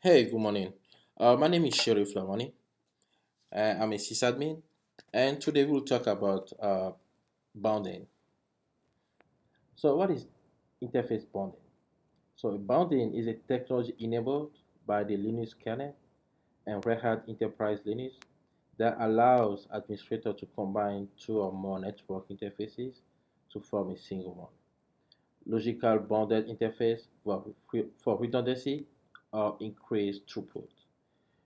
Hey, good morning. My name is Sherif Lamani. I'm a sysadmin, and today we'll talk about bounding. So, what is interface bounding? So, bounding is a technology enabled by the Linux kernel and Red Hat Enterprise Linux that allows administrators to combine two or more network interfaces to form a single one. Logical bounded interface for redundancy or increased throughput.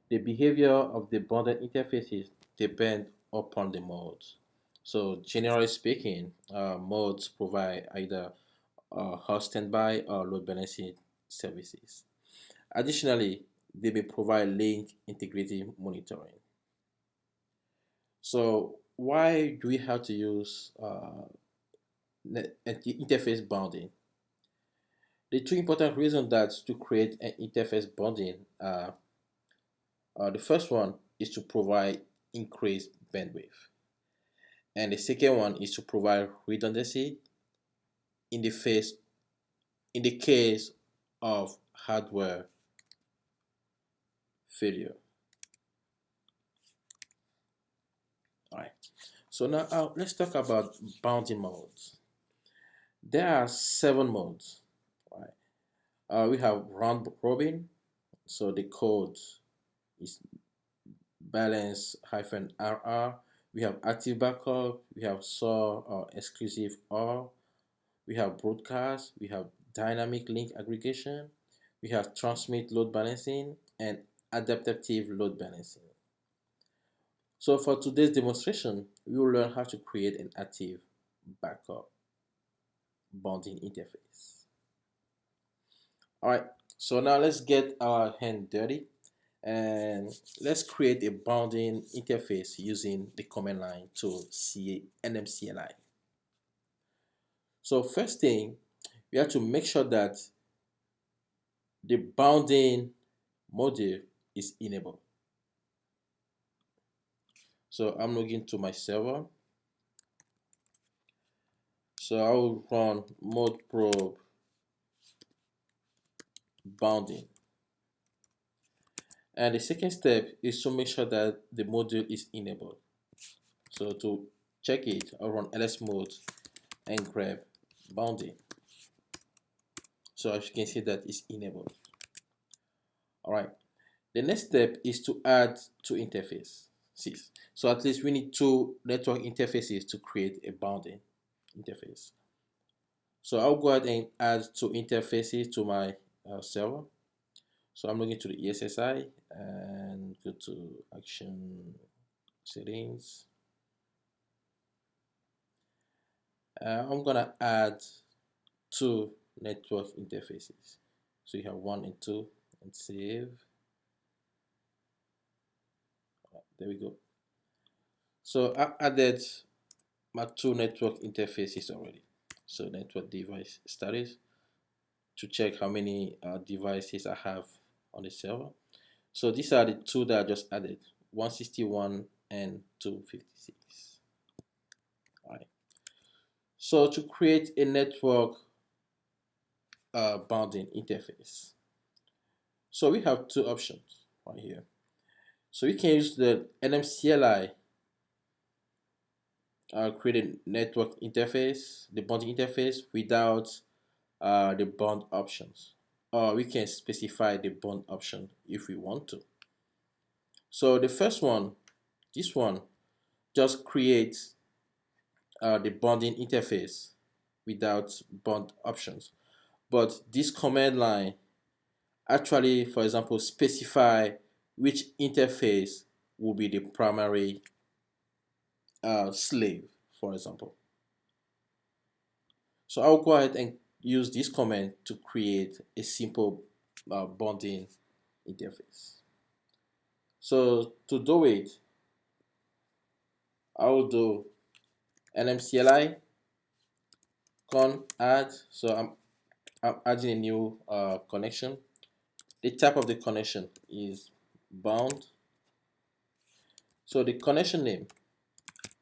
The behavior of the bonded interfaces depend upon the modes. So generally speaking, modes provide either host standby or load balancing services. Additionally, they may provide link integrity monitoring. So why do we have to use interface bounding? The two important reasons that to create an interface bounding are the first one is to provide increased bandwidth. And the second one is to provide redundancy in the face in the case of hardware failure. All right. So now let's talk about bounding modes. There are seven modes. Right. We have round robin. So the code is balance-RR. We have active backup. We have SOAR or exclusive OR. We have broadcast. We have dynamic link aggregation. We have transmit load balancing and adaptive load balancing. So for today's demonstration, we will learn how to create an active backup bonding interface. All right, so now let's get our hand dirty and let's create a bonding interface using the command line tool NMCLI. So first thing, we have to make sure that the bounding module is enabled. So I'm logging to my server. So I will run mode probe bounding. And the second step is to make sure that the module is enabled. So to check it, I'll run ls mode and grab bounding. So as you can see that it's enabled. All right. The next step is to add two interfaces. So at least we need two network interfaces to create a bounding interface. So I'll go ahead and add two interfaces to my server. So I'm looking to the ESSi and go to action settings. I'm gonna add two network interfaces. So you have one and two and save. There we go. So I added my two network interfaces already. So network device status to check how many devices I have on the server. So these are the two that I just added, 161 and 256. All right. So to create a network bounding interface, so we have two options right here. So we can use the NMCLI create a network interface, the bonding interface without the bond options. Or we can specify the bond option if we want to. So the first one, this one, just creates the bonding interface without bond options. But this command line actually, for example, specify which interface will be the primary slave, for example. So I'll go ahead and use this command to create a simple bonding interface. So to do it, I will do nmcli con add. So I'm adding a new connection. The type of the connection is bound. So the connection name,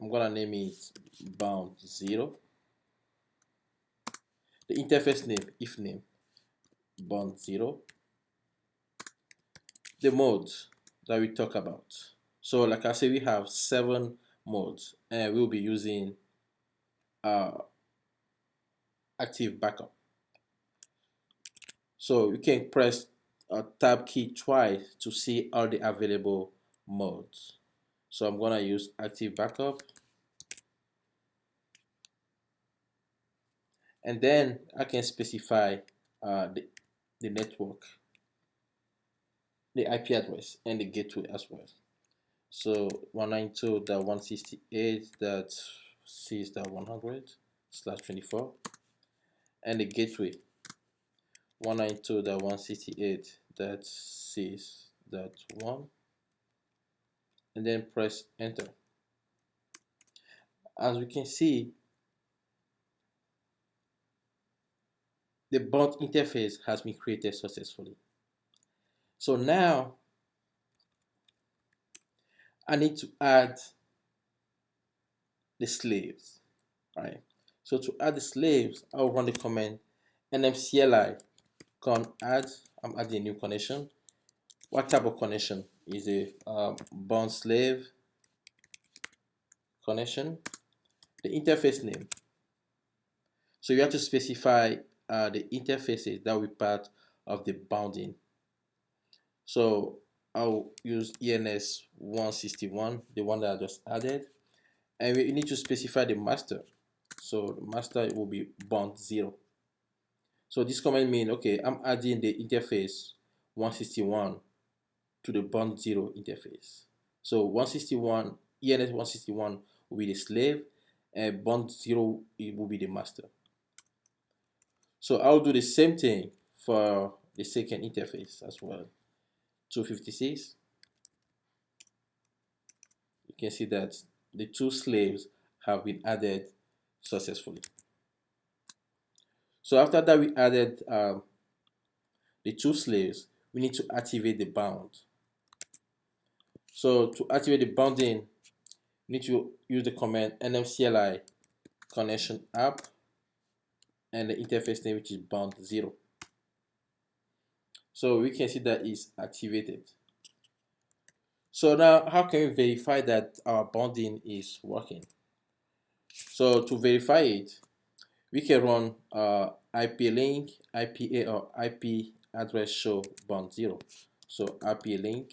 I'm gonna name it bound 0. The interface name, if name, bound 0. the modes that we talk about. So like I said, we have 7 modes, and we'll be using uh, active backup. So you can press tab key twice to see all the available modes. So I'm gonna use active backup, and then I can specify the network, the IP address, and the gateway as well. So 192.168.6.100/24, and the gateway 192.168.6.1, and then press enter. As we can see, the bond interface has been created successfully. So now I need to add the slaves. Right. So to add the slaves, I'll run the command nmcli con add. I'm adding a new connection. What type of connection? Is a bond slave connection. The interface name. So you have to specify the interfaces that will be part of the bounding. So I'll use ENS 161, the one that I just added, and we need to specify the master. So the master will be bond 0. So this command means, okay, I'm adding the interface 161 to the bond 0 interface. So 161, ENS 161 will be the slave, and bond 0 it will be the master. So I'll do the same thing for the second interface as well. 256. You can see that the 2 slaves have been added successfully. So after that we added the 2 slaves, we need to activate the bound. So to activate the bounding, we need to use the command nmcli connection app and the interface name, which is bound 0. So we can see that it's activated. So now how can we verify that our bounding is working? So to verify it, we can run IP link, IPA, or IP address show bound 0. So IP link.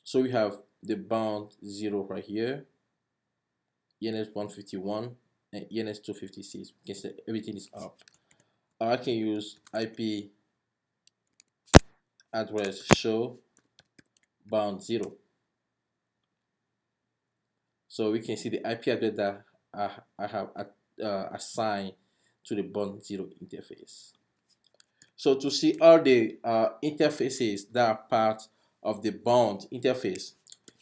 So we have the bound 0 right here, ENS 151 and ENS 256. We can say everything is up. Or I can use IP address show bound 0. So we can see the IP address that I have assigned to the bound 0 interface. So to see all the interfaces that are part of the bound interface,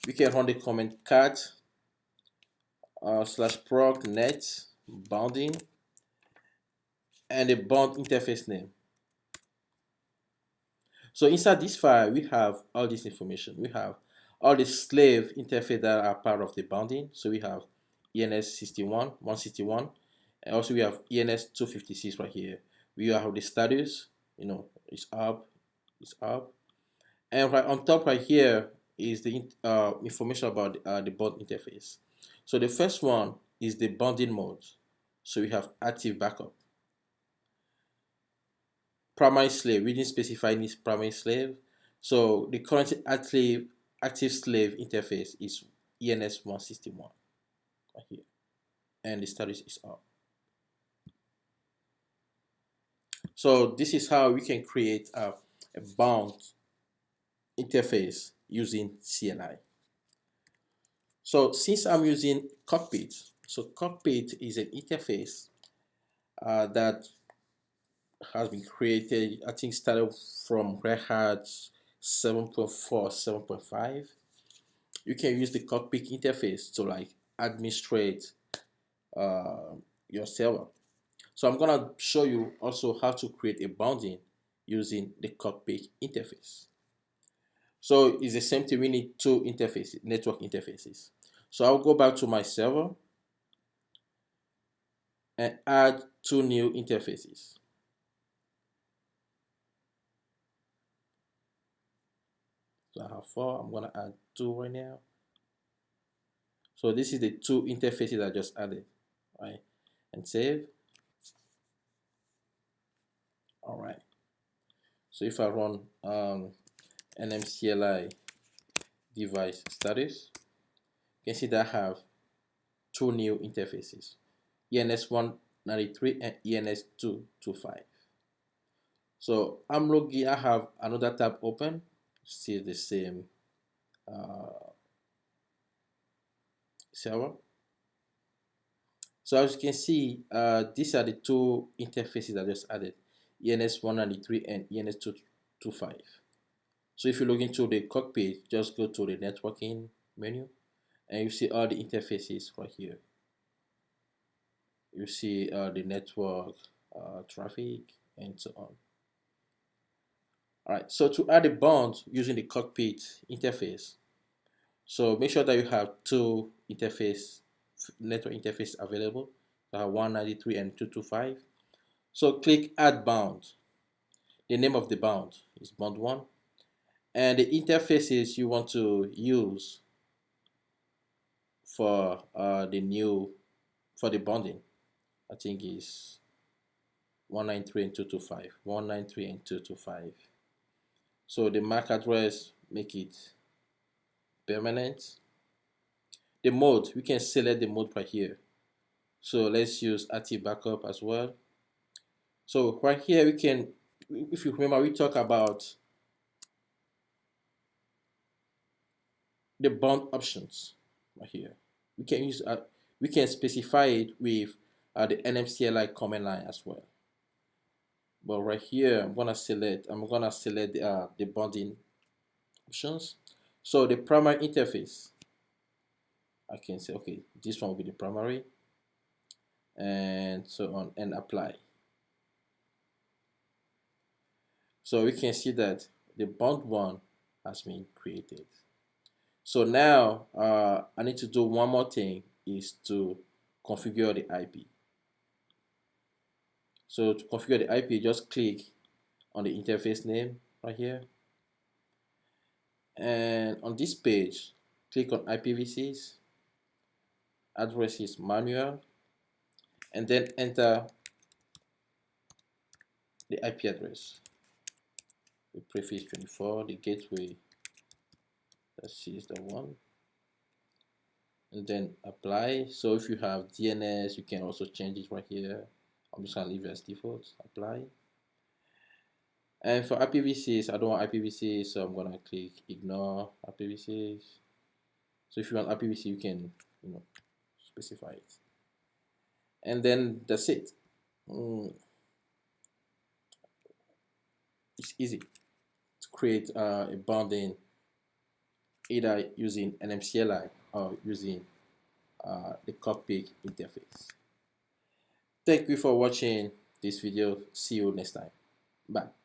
we can run the command cat /proc net bounding and the bound interface name. So inside this file, we have all this information. We have all the slave interface that are part of the bounding. So we have ENS 161, and also we have ENS 256 right here. We have the status, it's up, and right on top right here is the information about the bound interface. So the first one is the bounding mode. So we have active backup. Primary slave, we didn't specify this primary slave. So the current active slave interface is ENS 161 right here, and the status is up. So this is how we can create a bound interface using CLI. So since I'm using Cockpit, so Cockpit is an interface that has been created, I think started from Red Hat 7.4, 7.5. You can use the Cockpit interface to like administrate your server. So I'm gonna show you also how to create a bounding using the Cockpit interface. So it's the same thing. We need 2 interfaces, network interfaces. So I'll go back to my server and add 2 new interfaces. So I have 4. I'm gonna add 2 right now. So this is the 2 interfaces I just added, right? And save. All right. So if I run NMCLI device status, you can see that I have 2 new interfaces, ENS193 and ENS225. So I'm logging. I have another tab open, still the same server. So as you can see, these are the 2 interfaces I just added, ENS193 and ENS225. So if you log into the cockpit, just go to the networking menu and you see all the interfaces right here. You see the network, traffic, and so on. All right, so to add a bond using the cockpit interface, so make sure that you have 2 network interface available, 193 and 225. So click add bound. The name of the bound is bond 1, and the interfaces you want to use for the bonding, I think is 193 and 225. 193 and 225. So the MAC address, make it permanent. The mode, we can select the mode right here. So let's use active backup as well. So right here we can, if you remember, we talk about the bond options right here. We can specify it with the NMCLI command line as well. But right here, I'm gonna select the bonding options. So the primary interface, I can say, okay, this one will be the primary, and so on, and apply. So we can see that the bond 1 has been created. So now I need to do one more thing, is to configure the IP. So to configure the IP, just click on the interface name right here, and on this page click on IPv6, address is manual, and then enter the IP address, the prefix 24, the gateway, let's see, is the one, and then apply. So if you have DNS, you can also change it right here. I'm just gonna leave it as default, apply. And for IPv6, I don't want IPv6, so I'm gonna click ignore IPv6. So if you want IPv6, you can, specify it, and then that's it. It's easy to create a bonding either using NMCLI or using the cockpit interface. Thank you for watching this video. See you next time. Bye.